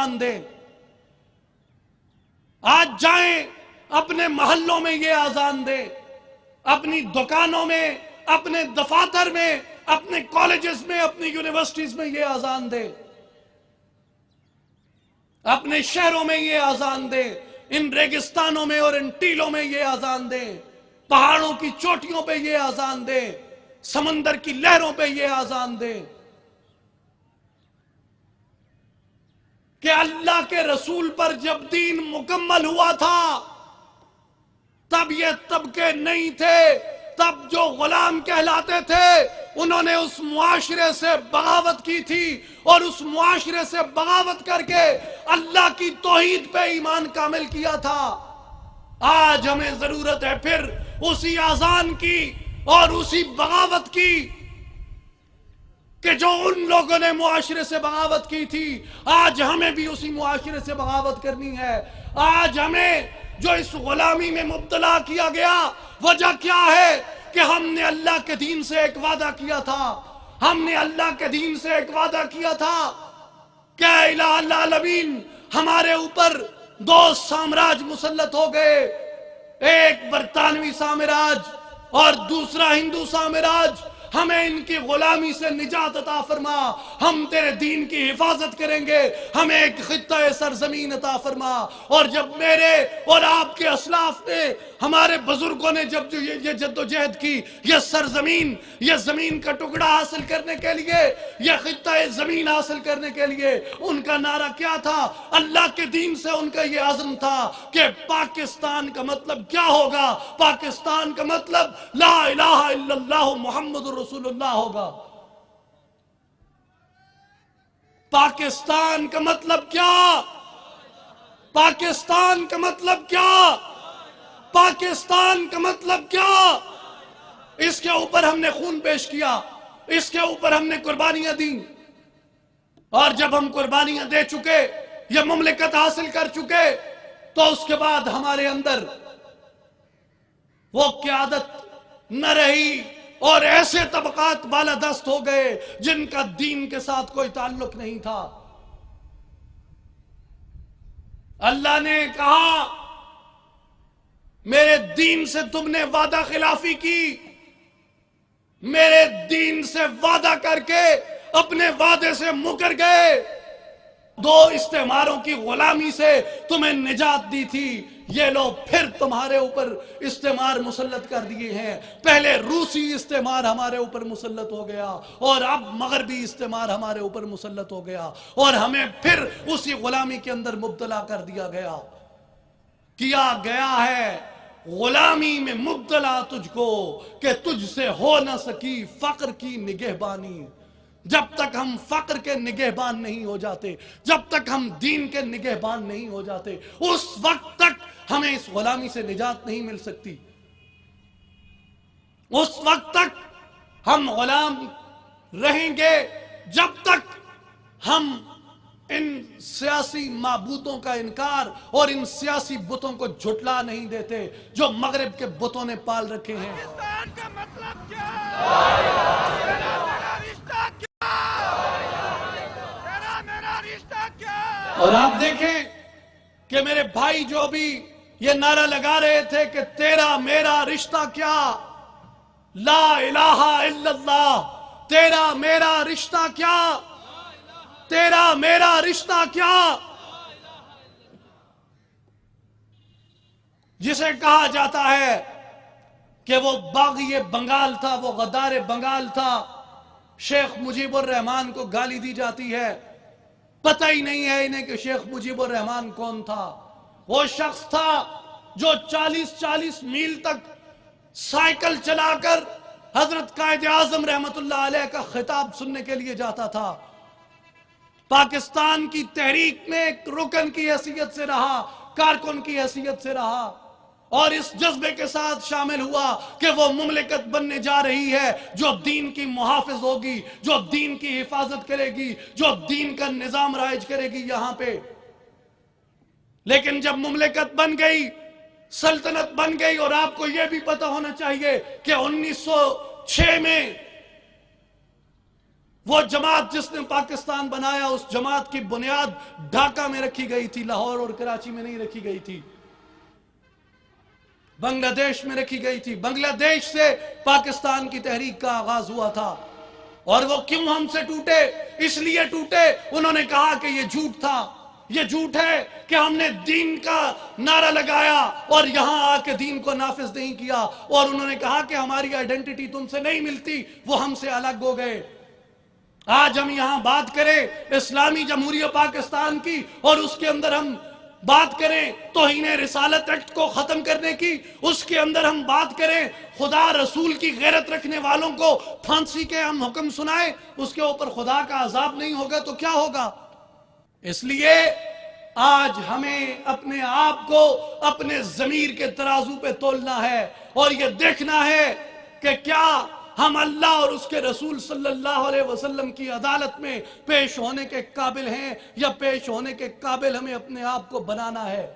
آزان دیں، آج جائیں اپنے محلوں میں یہ آزان دیں، اپنی دکانوں میں، اپنے دفاتر میں، اپنے کالجز میں، اپنی یونیورسٹیز میں یہ آزان دیں، اپنے شہروں میں یہ آزان دیں، ان ریگستانوں میں اور ان ٹیلوں میں یہ آزان دیں، پہاڑوں کی چوٹیوں پہ یہ آزان دیں، سمندر کی لہروں پہ یہ آزان دیں کہ اللہ کے رسول پر جب دین مکمل ہوا تھا تب یہ طبقے نہیں تھے، تب جو غلام کہلاتے تھے انہوں نے اس معاشرے سے بغاوت کی تھی، اور اس معاشرے سے بغاوت کر کے اللہ کی توحید پہ ایمان کامل کیا تھا۔ آج ہمیں ضرورت ہے پھر اسی آزان کی اور اسی بغاوت کی کہ جو ان لوگوں نے معاشرے سے بغاوت کی تھی، آج ہمیں بھی اسی معاشرے سے بغاوت کرنی ہے۔ آج ہمیں جو اس غلامی میں مبتلا کیا گیا، وجہ کیا ہے کہ ہم نے اللہ کے دین سے ایک وعدہ کیا تھا، ہم نے اللہ کے دین سے ایک وعدہ کیا تھا کہ اے الہ العالمین، ہمارے اوپر دو سامراج مسلط ہو گئے، ایک برطانوی سامراج اور دوسرا ہندو سامراج، ہمیں ان کی غلامی سے نجات عطا فرما، ہم تیرے دین کی حفاظت کریں گے، ہمیں ایک خطہ سرزمین عطا فرما۔ اور جب میرے اور آپ کے اسلاف نے، ہمارے بزرگوں نے جب یہ جد و جہد کی، یہ سرزمین، یہ زمین کا ٹکڑا حاصل کرنے کے لیے، یہ خطہ زمین حاصل کرنے کے لیے، ان کا نعرہ کیا تھا؟ اللہ کے دین سے ان کا یہ عزم تھا کہ پاکستان کا مطلب کیا ہوگا؟ پاکستان کا مطلب لا الہ الا اللہ محمد رسول اللہ ہوگا۔ پاکستان کا مطلب کیا؟ پاکستان کا مطلب کیا؟ پاکستان کا مطلب کیا؟ اس کے اوپر ہم نے خون پیش کیا، اس کے اوپر ہم نے قربانیاں دیں، اور جب ہم قربانیاں دے چکے، یہ مملکت حاصل کر چکے، تو اس کے بعد ہمارے اندر وہ قیادت نہ رہی، اور ایسے طبقات بالادست ہو گئے جن کا دین کے ساتھ کوئی تعلق نہیں تھا۔ اللہ نے کہا میرے دین سے تم نے وعدہ خلافی کی، میرے دین سے وعدہ کر کے اپنے وعدے سے مکر گئے، دو استعماروں کی غلامی سے تمہیں نجات دی تھی، یہ لو پھر تمہارے اوپر استعمار مسلط کر دیے ہیں۔ پہلے روسی استعمار ہمارے اوپر مسلط ہو گیا، اور اب مغربی استعمار ہمارے اوپر مسلط ہو گیا، اور ہمیں پھر اسی غلامی کے اندر مبتلا کر دیا گیا۔ کیا گیا ہے غلامی میں مبتلا تجھ کو کہ تجھ سے ہو نہ سکی فقر کی نگہبانی۔ جب تک ہم فقر کے نگہبان نہیں ہو جاتے، جب تک ہم دین کے نگہبان نہیں ہو جاتے، اس وقت تک ہمیں اس غلامی سے نجات نہیں مل سکتی۔ اس وقت تک ہم غلام رہیں گے جب تک ہم ان سیاسی معبودوں کا انکار اور ان سیاسی بتوں کو جھٹلا نہیں دیتے جو مغرب کے بتوں نے پال رکھے ہیں۔ پاکستان کا مطلب کیا ہے؟ میرا رشتہ کیا ہے؟ میرا رشتہ کیا ہے؟ اور آپ دیکھیں کہ میرے بھائی جو بھی یہ نعرہ لگا رہے تھے کہ تیرا میرا رشتہ کیا، لا الہ الا اللہ، تیرا میرا رشتہ کیا، تیرا میرا رشتہ کیا، جسے کہا جاتا ہے کہ وہ باغی بنگال تھا، وہ غدار بنگال تھا، شیخ مجیب الرحمن کو گالی دی جاتی ہے، پتہ ہی نہیں ہے انہیں کہ شیخ مجیب الرحمن کون تھا۔ وہ شخص تھا جو 40 میل تک سائیکل چلا کر حضرت قائد اعظم رحمت اللہ علیہ کا خطاب سننے کے لیے جاتا تھا، پاکستان کی تحریک میں ایک رکن کی حیثیت سے رہا، کارکن کی حیثیت سے رہا، اور اس جذبے کے ساتھ شامل ہوا کہ وہ مملکت بننے جا رہی ہے جو دین کی محافظ ہوگی، جو دین کی حفاظت کرے گی، جو دین کا نظام رائج کرے گی یہاں پہ۔ لیکن جب مملکت بن گئی، سلطنت بن گئی، اور آپ کو یہ بھی پتہ ہونا چاہیے کہ 1906 میں وہ جماعت جس نے پاکستان بنایا، اس جماعت کی بنیاد ڈھاکہ میں رکھی گئی تھی، لاہور اور کراچی میں نہیں رکھی گئی تھی، بنگلہ دیش میں رکھی گئی تھی۔ بنگلہ دیش سے پاکستان کی تحریک کا آغاز ہوا تھا۔ اور وہ کیوں ہم سے ٹوٹے؟ اس لیے ٹوٹے، انہوں نے کہا کہ یہ جھوٹ تھا، یہ جھوٹ ہے کہ ہم نے دین کا نعرہ لگایا اور یہاں آ کے دین کو نافذ نہیں کیا، اور انہوں نے کہا کہ ہماری آئیڈینٹی تم سے نہیں ملتی، وہ ہم سے الگ ہو گئے۔ آج ہم یہاں بات کریں اسلامی جمہوریہ پاکستان کی، اور اس کے اندر ہم بات کریں توہین رسالت ایکٹ کو ختم کرنے کی، اس کے اندر ہم بات کریں خدا رسول کی غیرت رکھنے والوں کو پھانسی کے ہم حکم سنائیں، اس کے اوپر خدا کا عذاب نہیں ہوگا تو کیا ہوگا؟ اس لیے آج ہمیں اپنے آپ کو اپنے ضمیر کے ترازو پہ تولنا ہے، اور یہ دیکھنا ہے کہ کیا ہم اللہ اور اس کے رسول صلی اللہ علیہ وسلم کی عدالت میں پیش ہونے کے قابل ہیں، یا پیش ہونے کے قابل ہمیں اپنے آپ کو بنانا ہے۔